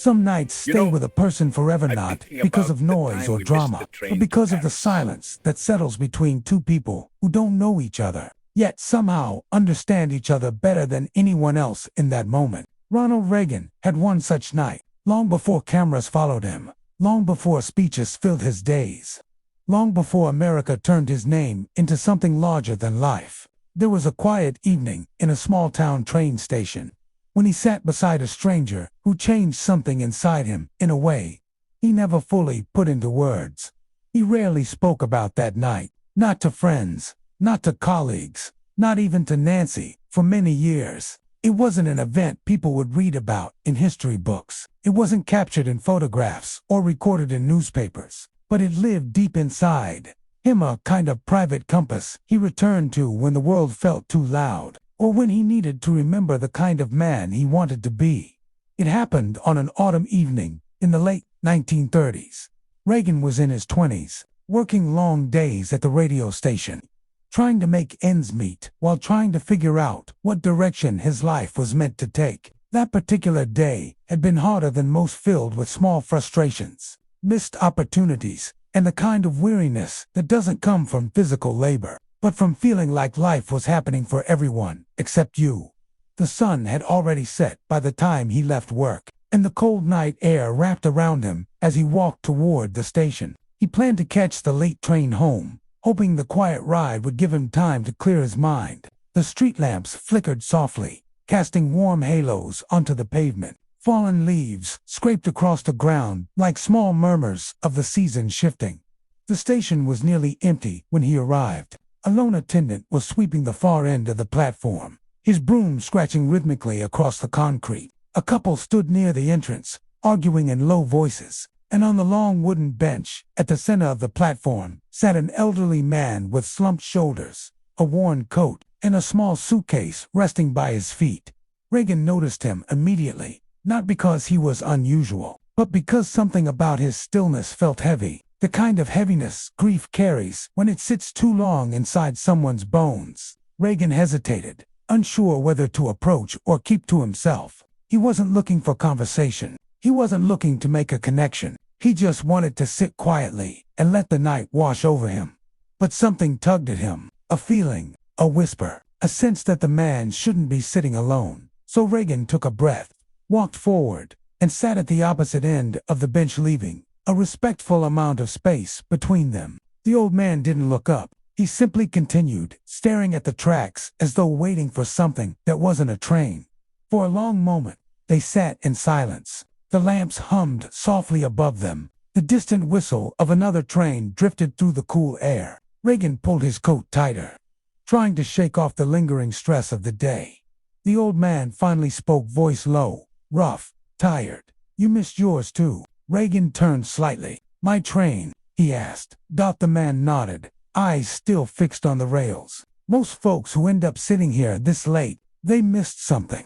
Some nights stay with a person forever, not because of noise or drama, but because of the silence that settles between two people who don't know each other, yet somehow understand each other better than anyone else in that moment. Ronald Reagan had one such night, long before cameras followed him, long before speeches filled his days, long before America turned his name into something larger than life. There was a quiet evening in a small-town train station, when he sat beside a stranger who changed something inside him in a way he never fully put into words. He rarely spoke about that night, not to friends, not to colleagues, not even to Nancy, for many years. It wasn't an event people would read about in history books. It wasn't captured in photographs or recorded in newspapers, but it lived deep inside him, a kind of private compass he returned to when the world felt too loud, or when he needed to remember the kind of man he wanted to be. It happened on an autumn evening in the late 1930s. Reagan was in his 20s, working long days at the radio station, trying to make ends meet while trying to figure out what direction his life was meant to take. That particular day had been harder than most, filled with small frustrations, missed opportunities, and the kind of weariness that doesn't come from physical labor, but from feeling like life was happening for everyone except you. The sun had already set by the time he left work, and the cold night air wrapped around him as he walked toward the station. He planned to catch the late train home, hoping the quiet ride would give him time to clear his mind. The street lamps flickered softly, casting warm halos onto the pavement. Fallen leaves scraped across the ground like small murmurs of the season shifting. The station was nearly empty when he arrived. A lone attendant was sweeping the far end of the platform, his broom scratching rhythmically across the concrete. A couple stood near the entrance, arguing in low voices, and on the long wooden bench at the center of the platform sat an elderly man with slumped shoulders, a worn coat, and a small suitcase resting by his feet. Reagan noticed him immediately, not because he was unusual, but because something about his stillness felt heavy, the kind of heaviness grief carries when it sits too long inside someone's bones. Reagan hesitated, unsure whether to approach or keep to himself. He wasn't looking for conversation. He wasn't looking to make a connection. He just wanted to sit quietly and let the night wash over him. But something tugged at him, a feeling, a whisper, a sense that the man shouldn't be sitting alone. So Reagan took a breath, walked forward, and sat at the opposite end of the bench, leaving a respectful amount of space between them. The old man didn't look up. He simply continued, staring at the tracks as though waiting for something that wasn't a train. For a long moment, they sat in silence. The lamps hummed softly above them. The distant whistle of another train drifted through the cool air. Reagan pulled his coat tighter, trying to shake off the lingering stress of the day. The old man finally spoke, voice low, rough, tired. "You missed yours too." Reagan turned slightly. "My train?" he asked. The man nodded, eyes still fixed on the rails. "Most folks who end up sitting here this late, they missed something."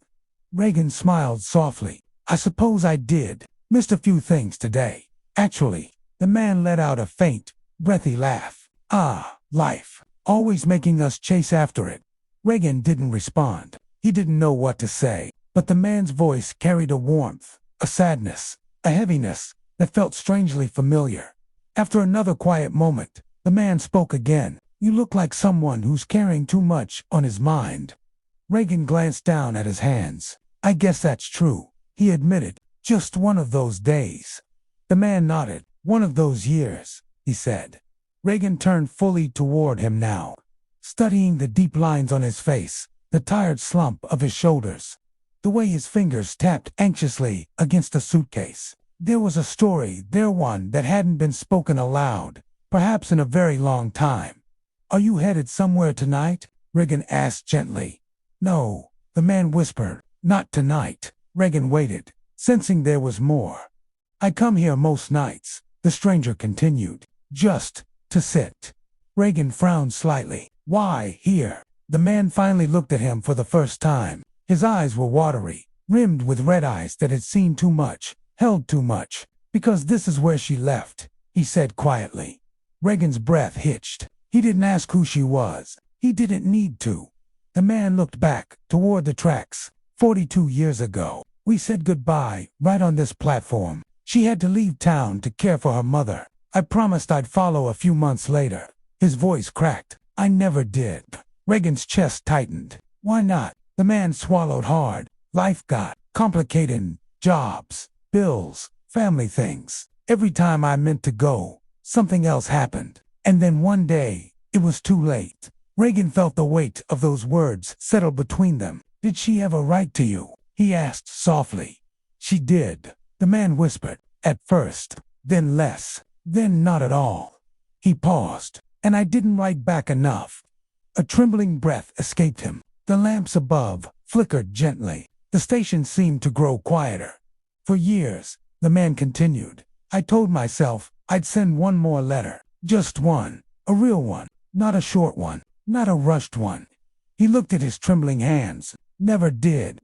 Reagan smiled softly. "I suppose I did. Missed a few things today. Actually." The man let out a faint, breathy laugh. "Ah, life. Always making us chase after it." Reagan didn't respond. He didn't know what to say, but the man's voice carried a warmth, a sadness, a heaviness that felt strangely familiar. After another quiet moment, the man spoke again. "You look like someone who's carrying too much on his mind." Reagan glanced down at his hands. "I guess that's true," he admitted. "Just one of those days." The man nodded. "One of those years," he said. Reagan turned fully toward him now, studying the deep lines on his face, the tired slump of his shoulders, the way his fingers tapped anxiously against the suitcase. There was a story there, one that hadn't been spoken aloud, perhaps in a very long time. "Are you headed somewhere tonight?" Reagan asked gently. "No," the man whispered. "Not tonight." Reagan waited, sensing there was more. "I come here most nights," the stranger continued, "just to sit." Reagan frowned slightly. "Why here?" The man finally looked at him for the first time. His eyes were watery, rimmed with red eyes that had seen too much, held too much. "Because this is where she left," he said quietly. Reagan's breath hitched. He didn't ask who she was. He didn't need to. The man looked back toward the tracks. 42 years ago, We said goodbye right on this platform. She had to leave town to care for her mother. I promised I'd follow a few months later." His voice cracked. "I never did." Reagan's chest tightened. "Why not?" The man swallowed hard. "Life got complicated. Jobs, bills, family things. Every time I meant to go, something else happened. And then one day, it was too late." Reagan felt the weight of those words settle between them. "Did she ever write to you?" he asked softly. "She did," the man whispered. "At first, then less, then not at all." He paused. "And I didn't write back enough." A trembling breath escaped him. The lamps above flickered gently. The station seemed to grow quieter. "For years," the man continued, "I told myself I'd send one more letter. Just one. A real one. Not a short one. Not a rushed one." He looked at his trembling hands. "Never did."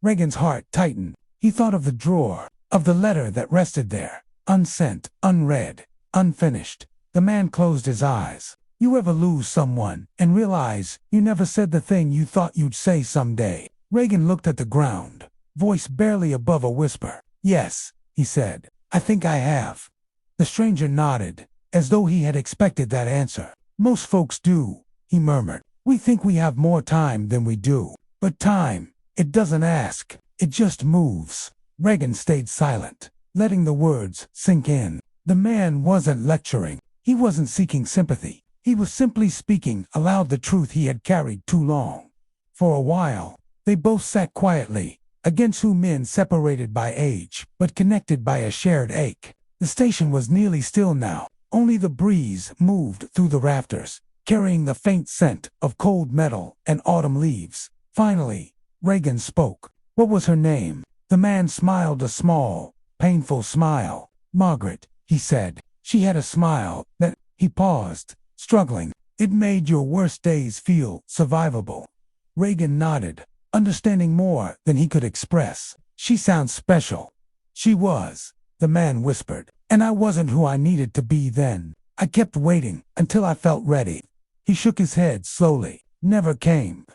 Reagan's heart tightened. He thought of the drawer, of the letter that rested there, unsent, unread, unfinished. The man closed his eyes. "You ever lose someone and realize you never said the thing you thought you'd say someday?" Reagan looked at the ground, voice barely above a whisper. "Yes," he said, "I think I have." The stranger nodded, as though he had expected that answer. "Most folks do," he murmured. "We think we have more time than we do. But time, it doesn't ask, it just moves." Reagan stayed silent, letting the words sink in. The man wasn't lecturing. He wasn't seeking sympathy. He was simply speaking aloud the truth he had carried too long. For a while, they both sat quietly, against two men separated by age, but connected by a shared ache. The station was nearly still now. Only the breeze moved through the rafters, carrying the faint scent of cold metal and autumn leaves. Finally, Reagan spoke. "What was her name?" The man smiled a small, painful smile. "Margaret," he said. "She had a smile that—" He paused, struggling. "It made your worst days feel survivable." Reagan nodded, understanding more than he could express. "She sounds special." "She was," the man whispered. "And I wasn't who I needed to be then. I kept waiting until I felt ready." He shook his head slowly. "Never came."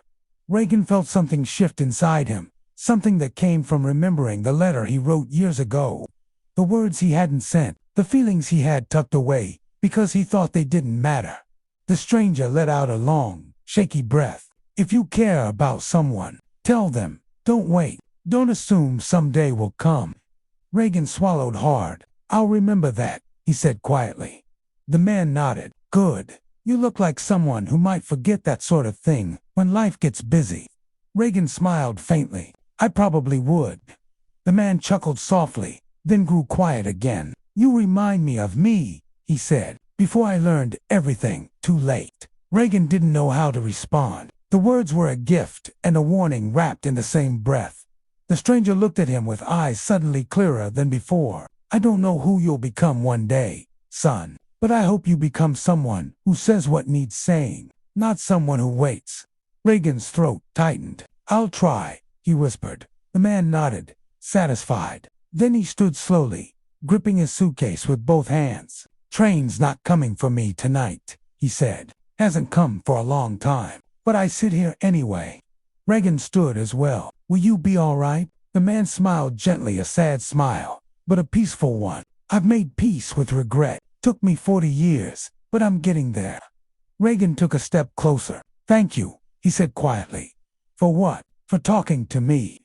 Reagan felt something shift inside him, something that came from remembering the letter he wrote years ago. The words he hadn't sent, the feelings he had tucked away, because he thought they didn't matter. The stranger let out a long, shaky breath. "If you care about someone, tell them. Don't wait. Don't assume someday will come." Reagan swallowed hard. "I'll remember that," he said quietly. The man nodded. "Good. You look like someone who might forget that sort of thing when life gets busy." Reagan smiled faintly. "I probably would." The man chuckled softly, then grew quiet again. "You remind me of me," he said, "before I learned everything too late." Reagan didn't know how to respond. The words were a gift and a warning wrapped in the same breath. The stranger looked at him with eyes suddenly clearer than before. "I don't know who you'll become one day, son, but I hope you become someone who says what needs saying, not someone who waits." Reagan's throat tightened. "I'll try," he whispered. The man nodded, satisfied. Then he stood slowly, gripping his suitcase with both hands. "Train's not coming for me tonight," he said. "Hasn't come for a long time. But I sit here anyway." Reagan stood as well. "Will you be all right?" The man smiled gently, a sad smile, but a peaceful one. "I've made peace with regret. Took me 40 years, but I'm getting there." Reagan took a step closer. "Thank you," he said quietly. "For what?" "For talking to me."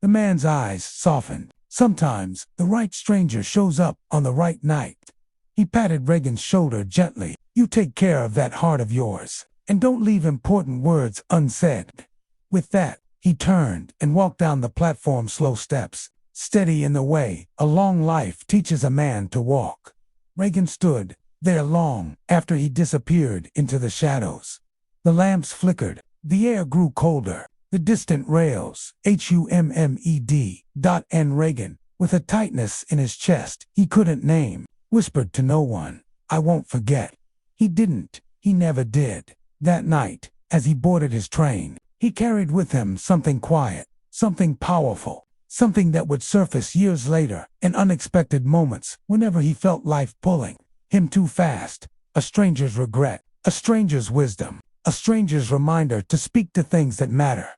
The man's eyes softened. Sometimes the right stranger shows up on the right night. He patted Reagan's shoulder gently. "You take care of that heart of yours, and don't leave important words unsaid." With that, he turned and walked down the platform's slow steps, steady in the way a long life teaches a man to walk. Reagan stood there long after he disappeared into the shadows. The lamps flickered. The air grew colder. The distant rails, HUMMED. And Reagan, with a tightness in his chest he couldn't name, whispered to no one, "I won't forget." He didn't. He never did. That night, as he boarded his train, he carried with him something quiet, something powerful, something that would surface years later in unexpected moments whenever he felt life pulling him too fast. A stranger's regret, a stranger's wisdom, a stranger's reminder to speak to things that matter.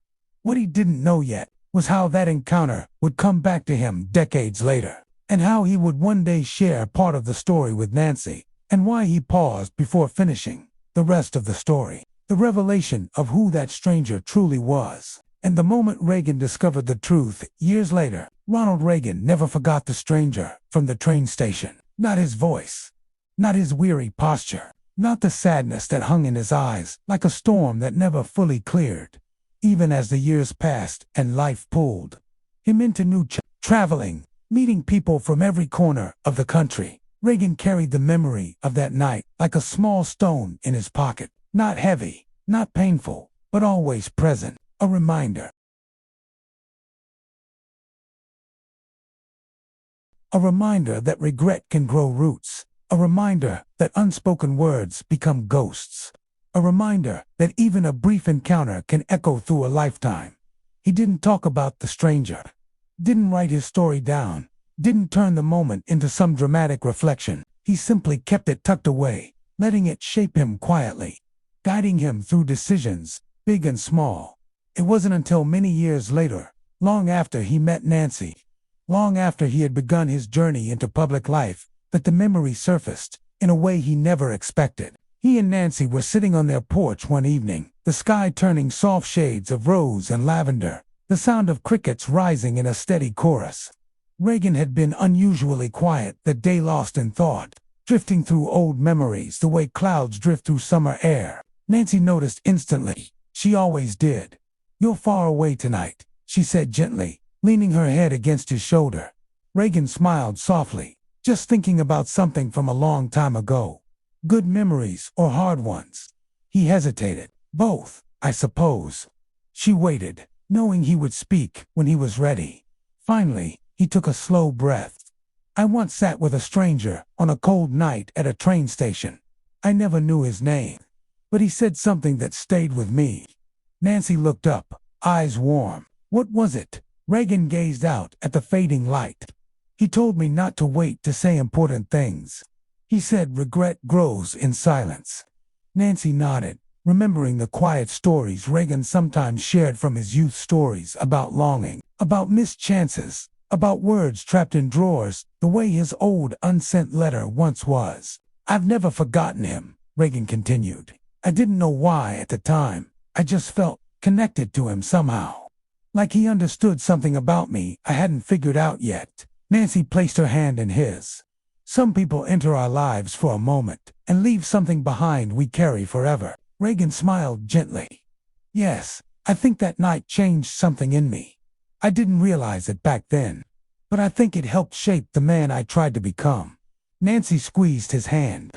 What he didn't know yet was how that encounter would come back to him decades later, and how he would one day share part of the story with Nancy, and why he paused before finishing the rest of the story. The revelation of who that stranger truly was. And the moment Reagan discovered the truth years later, Ronald Reagan never forgot the stranger from the train station. Not his voice, not his weary posture, not the sadness that hung in his eyes like a storm that never fully cleared. Even as the years passed and life pulled him into new traveling, meeting people from every corner of the country, Reagan carried the memory of that night like a small stone in his pocket. Not heavy, not painful, but always present. A reminder. A reminder that regret can grow roots. A reminder that unspoken words become ghosts. A reminder that even a brief encounter can echo through a lifetime. He didn't talk about the stranger. Didn't write his story down. Didn't turn the moment into some dramatic reflection. He simply kept it tucked away, letting it shape him quietly, guiding him through decisions, big and small. It wasn't until many years later, long after he met Nancy, long after he had begun his journey into public life, that the memory surfaced in a way he never expected. He and Nancy were sitting on their porch one evening, the sky turning soft shades of rose and lavender, the sound of crickets rising in a steady chorus. Reagan had been unusually quiet that day, lost in thought, drifting through old memories the way clouds drift through summer air. Nancy noticed instantly. She always did. "You're far away tonight," she said gently, leaning her head against his shoulder. Reagan smiled softly, just thinking about something from a long time ago. Good memories or hard ones? He hesitated. "Both, I suppose." She waited, knowing he would speak when he was ready. Finally, he took a slow breath. "I once sat with a stranger on a cold night at a train station. I never knew his name, but he said something that stayed with me." Nancy looked up, eyes warm. "What was it?" Reagan gazed out at the fading light. "He told me not to wait to say important things. He said regret grows in silence." Nancy nodded, remembering the quiet stories Reagan sometimes shared from his youth, stories about longing, about missed chances, about words trapped in drawers, the way his old unsent letter once was. "I've never forgotten him," Reagan continued. "I didn't know why at the time. I just felt connected to him somehow. Like he understood something about me I hadn't figured out yet." Nancy placed her hand in his. "Some people enter our lives for a moment and leave something behind we carry forever." Reagan smiled gently. "Yes, I think that night changed something in me. I didn't realize it back then, but I think it helped shape the man I tried to become." Nancy squeezed his hand.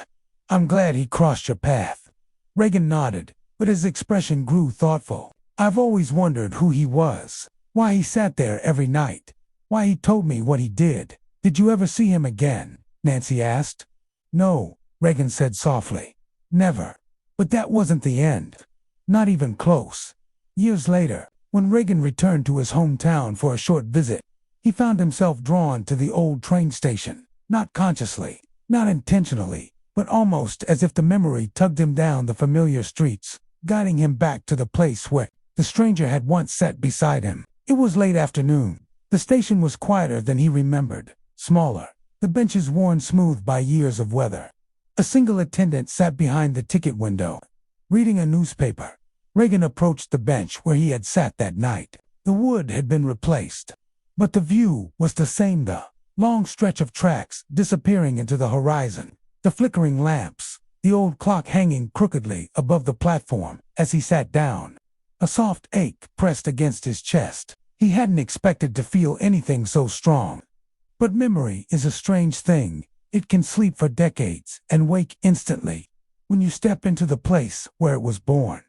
"I'm glad he crossed your path." Reagan nodded, but his expression grew thoughtful. "I've always wondered who he was, why he sat there every night, why he told me what he did." "Did you ever see him again?" Nancy asked. "No," Reagan said softly. "Never. But that wasn't the end. Not even close." Years later, when Reagan returned to his hometown for a short visit, he found himself drawn to the old train station, not consciously, not intentionally, but almost as if the memory tugged him down the familiar streets, guiding him back to the place where the stranger had once sat beside him. It was late afternoon. The station was quieter than he remembered, smaller, the benches worn smooth by years of weather. A single attendant sat behind the ticket window, reading a newspaper. Reagan approached the bench where he had sat that night. The wood had been replaced, but the view was the same, the long stretch of tracks disappearing into the horizon, the flickering lamps, the old clock hanging crookedly above the platform. As he sat down, a soft ache pressed against his chest. He hadn't expected to feel anything so strong. But memory is a strange thing. It can sleep for decades and wake instantly when you step into the place where it was born.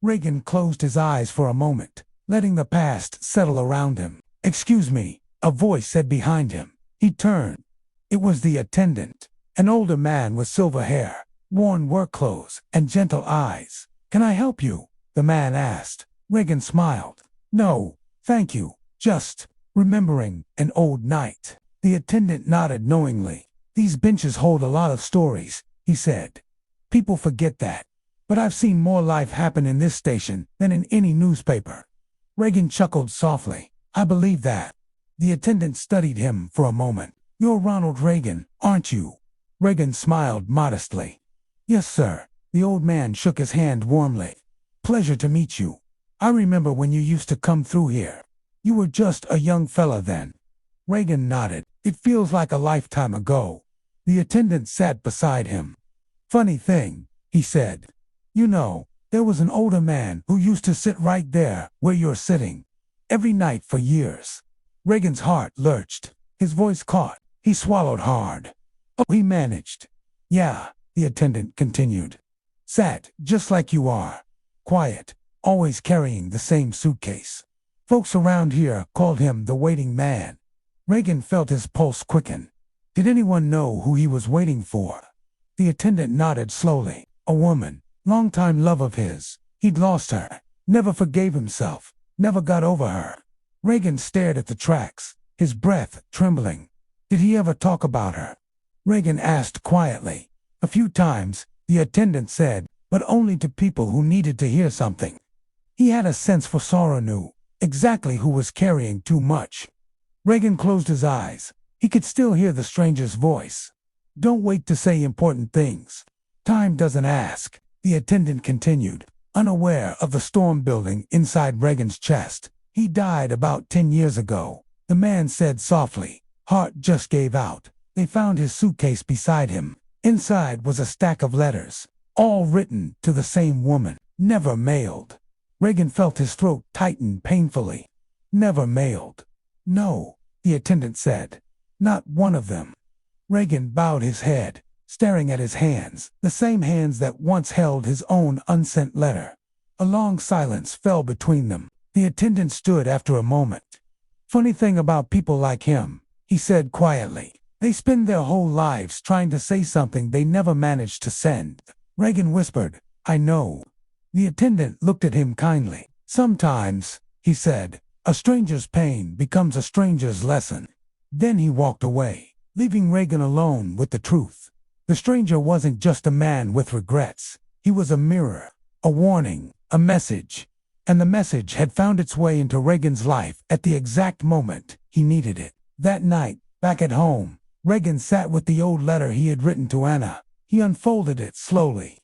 Reagan closed his eyes for a moment, letting the past settle around him. "Excuse me," a voice said behind him. He turned. It was the attendant, an older man with silver hair, worn work clothes, and gentle eyes. "Can I help you?" the man asked. Reagan smiled. "No, thank you. Just remembering an old night." The attendant nodded knowingly. "These benches hold a lot of stories," he said. "People forget that. But I've seen more life happen in this station than in any newspaper." Reagan chuckled softly. I believe that. The attendant studied him for a moment. You're Ronald Reagan, aren't you? Reagan smiled modestly. Yes, sir. The old man shook his hand warmly. Pleasure to meet you. I remember when you used to come through here. You were just a young fella then. Reagan nodded. It feels like a lifetime ago. The attendant sat beside him. Funny thing, he said. You know, there was an older man who used to sit right there where you're sitting. Every night for years. Reagan's heart lurched. His voice caught. He swallowed hard. Oh, he managed. Yeah, the attendant continued. Sat just like you are. Quiet, always carrying the same suitcase. Folks around here called him the waiting man. Reagan felt his pulse quicken. Did anyone know who he was waiting for? The attendant nodded slowly. A woman, longtime love of his. He'd lost her. Never forgave himself. Never got over her. Reagan stared at the tracks, his breath trembling. Did he ever talk about her? Reagan asked quietly. A few times, the attendant said, but only to people who needed to hear something. He had a sense for sorrow, knew exactly who was carrying too much. Reagan closed his eyes. He could still hear the stranger's voice. Don't wait to say important things. Time doesn't ask, the attendant continued, unaware of the storm building inside Reagan's chest. He died about 10 years ago. The man said softly. Heart just gave out. They found his suitcase beside him. Inside was a stack of letters, all written to the same woman, never mailed. Reagan felt his throat tighten painfully. Never mailed. No, the attendant said. Not one of them. Reagan bowed his head, staring at his hands, the same hands that once held his own unsent letter. A long silence fell between them. The attendant stood after a moment. Funny thing about people like him, he said quietly. They spend their whole lives trying to say something they never managed to send. Reagan whispered, I know. The attendant looked at him kindly. Sometimes, he said, a stranger's pain becomes a stranger's lesson. Then he walked away, leaving Reagan alone with the truth. The stranger wasn't just a man with regrets. He was a mirror, a warning, a message. And the message had found its way into Reagan's life at the exact moment he needed it. That night, back at home, Reagan sat with the old letter he had written to Anna. He unfolded it slowly.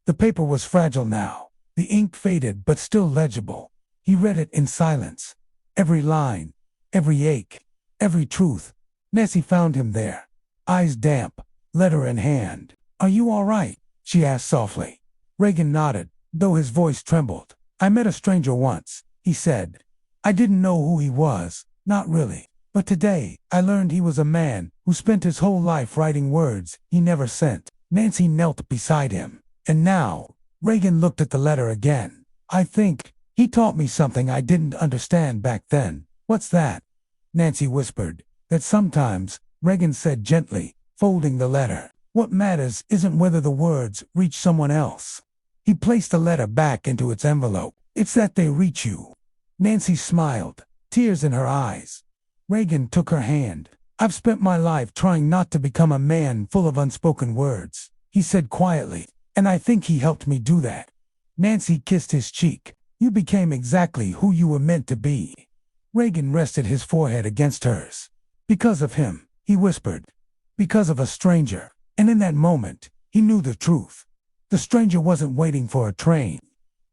The paper was fragile now, the ink faded but still legible. He read it in silence. Every line, every ache, every truth. Nessie found him there, eyes damp, letter in hand. Are you all right? She asked softly. Reagan nodded, though his voice trembled. I met a stranger once, he said. I didn't know who he was, not really. But today, I learned he was a man who spent his whole life writing words he never sent. Nancy knelt beside him. And now, Reagan looked at the letter again. I think he taught me something I didn't understand back then. What's that? Nancy whispered. That sometimes, Reagan said gently, folding the letter. What matters isn't whether the words reach someone else. He placed the letter back into its envelope. It's that they reach you. Nancy smiled, tears in her eyes. Reagan took her hand. I've spent my life trying not to become a man full of unspoken words, he said quietly, and I think he helped me do that. Nancy kissed his cheek. You became exactly who you were meant to be. Reagan rested his forehead against hers. Because of him, he whispered. Because of a stranger. And in that moment, he knew the truth. The stranger wasn't waiting for a train.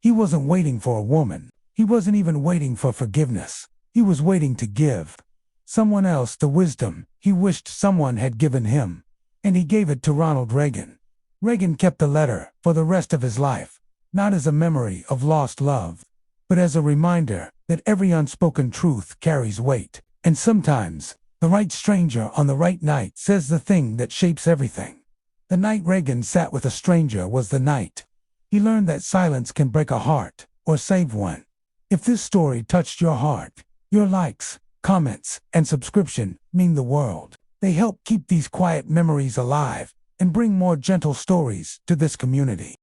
He wasn't waiting for a woman. He wasn't even waiting for forgiveness. He was waiting to give someone else the wisdom he wished someone had given him. And he gave it to Ronald Reagan. Reagan kept the letter for the rest of his life, not as a memory of lost love, but as a reminder that every unspoken truth carries weight. And sometimes, the right stranger on the right night says the thing that shapes everything. The night Reagan sat with a stranger was the night he learned that silence can break a heart or save one. If this story touched your heart, your likes, comments, and subscription mean the world. They help keep these quiet memories alive and bring more gentle stories to this community.